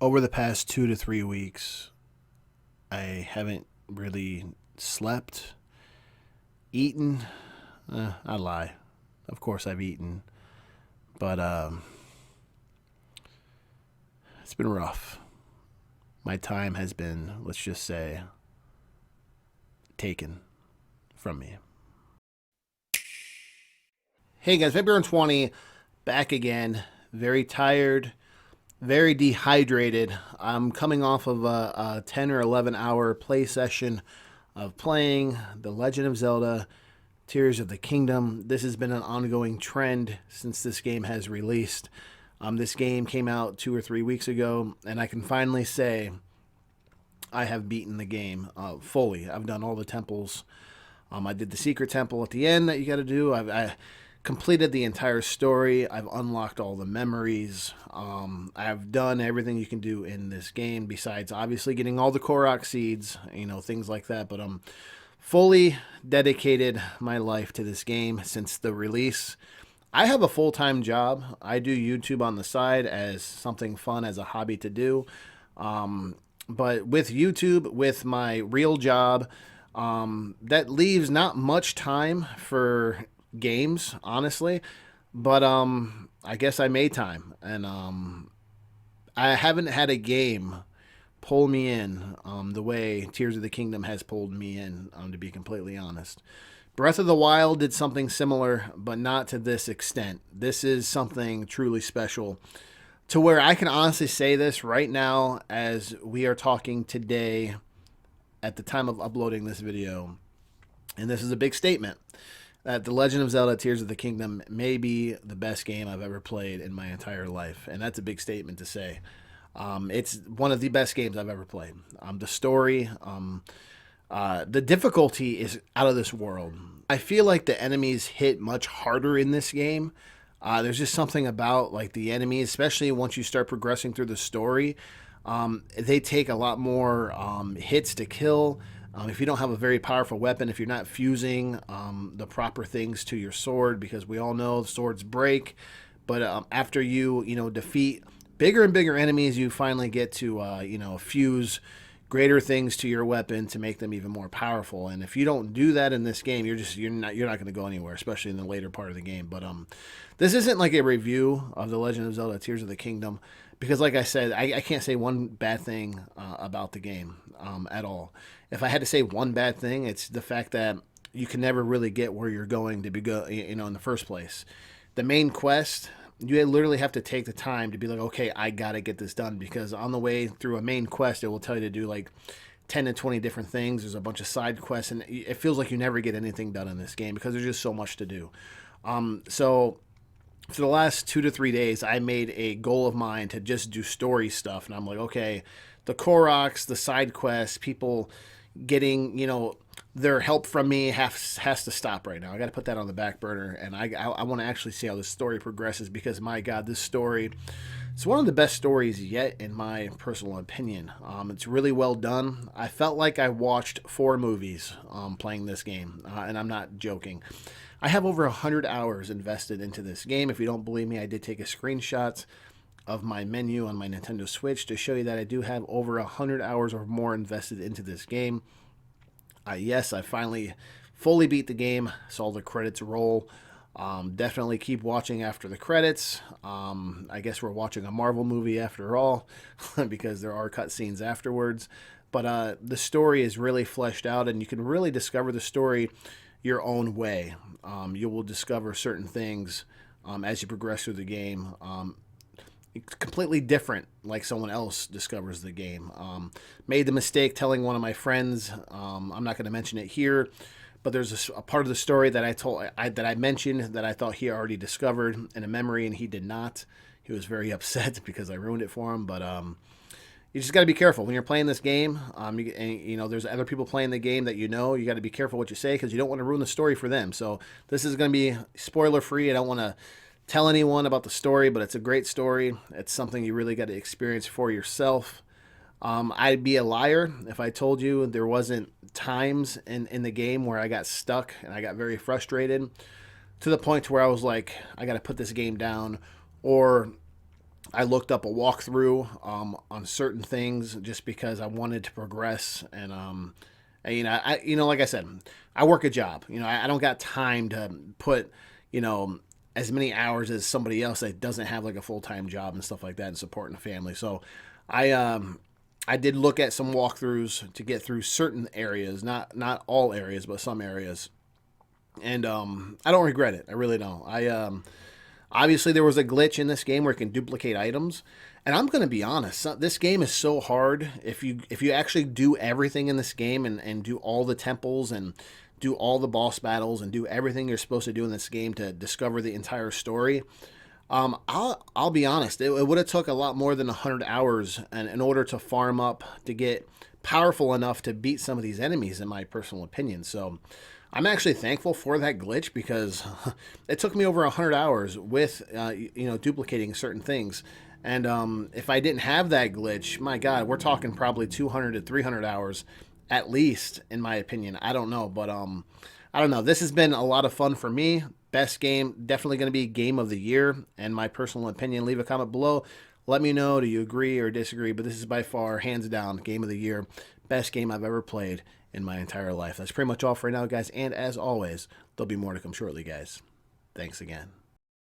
Over the past 2 to 3 weeks, I haven't really slept, eaten. I lie. Of course, I've eaten, but it's been rough. My time has been, let's just say, taken from me. Hey guys, February 20, back again. Very tired, very dehydrated. I'm coming off of a 10 or 11 hour play session of playing The Legend of Zelda Tears of the Kingdom. This has been an ongoing trend since this game has released. This game came out 2 or 3 weeks ago, and I can finally say I have beaten the game fully. I've done all the temples. I did the secret temple at the end that you got to do. I completed the entire story. I've unlocked all the memories. I've done everything you can do in this game, besides obviously getting all the Korok seeds, things like that. But fully dedicated my life to this game since the release. I have a full-time job. I do YouTube on the side as something fun, as a hobby to do. But with YouTube, with my real job, that leaves not much time for games, honestly. But I guess I made time, and I haven't had a game pull me in the way Tears of the Kingdom has pulled me in, to be completely honest. Breath of the Wild did something similar, but not to this extent. This is something truly special, to where I can honestly say this right now as we are talking today at the time of uploading this video. And this is a big statement, that The Legend of Zelda Tears of the Kingdom may be the best game I've ever played in my entire life. And that's a big statement to say. It's one of the best games I've ever played. The story, the difficulty is out of this world. I feel like the enemies hit much harder in this game. There's just something about like the enemies, especially once you start progressing through the story. They take a lot more hits to kill. If you don't have a very powerful weapon, if you're not fusing the proper things to your sword, because we all know swords break. But after you defeat bigger and bigger enemies, you finally get to fuse greater things to your weapon to make them even more powerful. And if you don't do that in this game, you're not going to go anywhere, especially in the later part of the game. But this isn't like a review of The Legend of Zelda Tears of the Kingdom, because like I said, I can't say one bad thing about the game at all. If I had to say one bad thing, it's the fact that you can never really get where you're going to in the first place. The main quest, you literally have to take the time to be like, okay, I gotta get this done, because on the way through a main quest, it will tell you to do like 10 to 20 different things. There's a bunch of side quests, and it feels like you never get anything done in this game because there's just so much to do. So for the last 2 to 3 days, I made a goal of mine to just do story stuff, and I'm like, okay, the Koroks, the side quests, people getting their help from me has to stop right now. I got to put that on the back burner, and I want to actually see how the story progresses, because my God, this story, it's one of the best stories yet, in my personal opinion. It's really well done. I felt like I watched 4 movies playing this game, and I'm not joking. I have over 100 hours invested into this game. If you don't believe me, I did take a screenshot of my menu on my Nintendo Switch to show you that I do have over 100 hours or more invested into this game. Yes, I finally fully beat the game, saw the credits roll. Definitely keep watching after the credits. I guess we're watching a Marvel movie after all, because there are cutscenes afterwards. But the story is really fleshed out, and you can really discover the story your own way. You will discover certain things as you progress through the game. Completely different, like someone else discovers the game. Made the mistake telling one of my friends, I'm not going to mention it here, but there's a part of the story that I mentioned that I thought he already discovered in a memory, and he did not. He was very upset because I ruined it for him. But you just got to be careful when you're playing this game. There's other people playing the game that you got to be careful what you say, because you don't want to ruin the story for them. So this is going to be spoiler free. I don't want to tell anyone about the story, but it's a great story. It's something you really got to experience for yourself. I'd be a liar if I told you there wasn't times in the game where I got stuck and I got very frustrated, to the point where I was like, I got to put this game down, or I looked up a walkthrough on certain things just because I wanted to progress. And like I said, I work a job. I don't got time to put, you know, as many hours as somebody else that doesn't have like a full time job and stuff like that and supporting a family. So I I did look at some walkthroughs to get through certain areas, not all areas, but some areas. And I don't regret it. I really don't. Obviously, there was a glitch in this game where it can duplicate items, and I'm going to be honest. This game is so hard. If you actually do everything in this game and do all the temples and do all the boss battles and do everything you're supposed to do in this game to discover the entire story, I'll be honest. It would have took a lot more than 100 hours in order to farm up to get powerful enough to beat some of these enemies, in my personal opinion. So I'm actually thankful for that glitch because it took me over 100 hours with duplicating certain things. And if I didn't have that glitch, my God, we're talking probably 200 to 300 hours at least, in my opinion. I don't know, but I don't know. This has been a lot of fun for me. Best game, definitely going to be game of the year, and my personal opinion. Leave a comment below. Let me know, do you agree or disagree? But this is by far, hands down, game of the year. Best game I've ever played in my entire life. That's pretty much all for now, guys. And as always, there'll be more to come shortly, guys. Thanks again.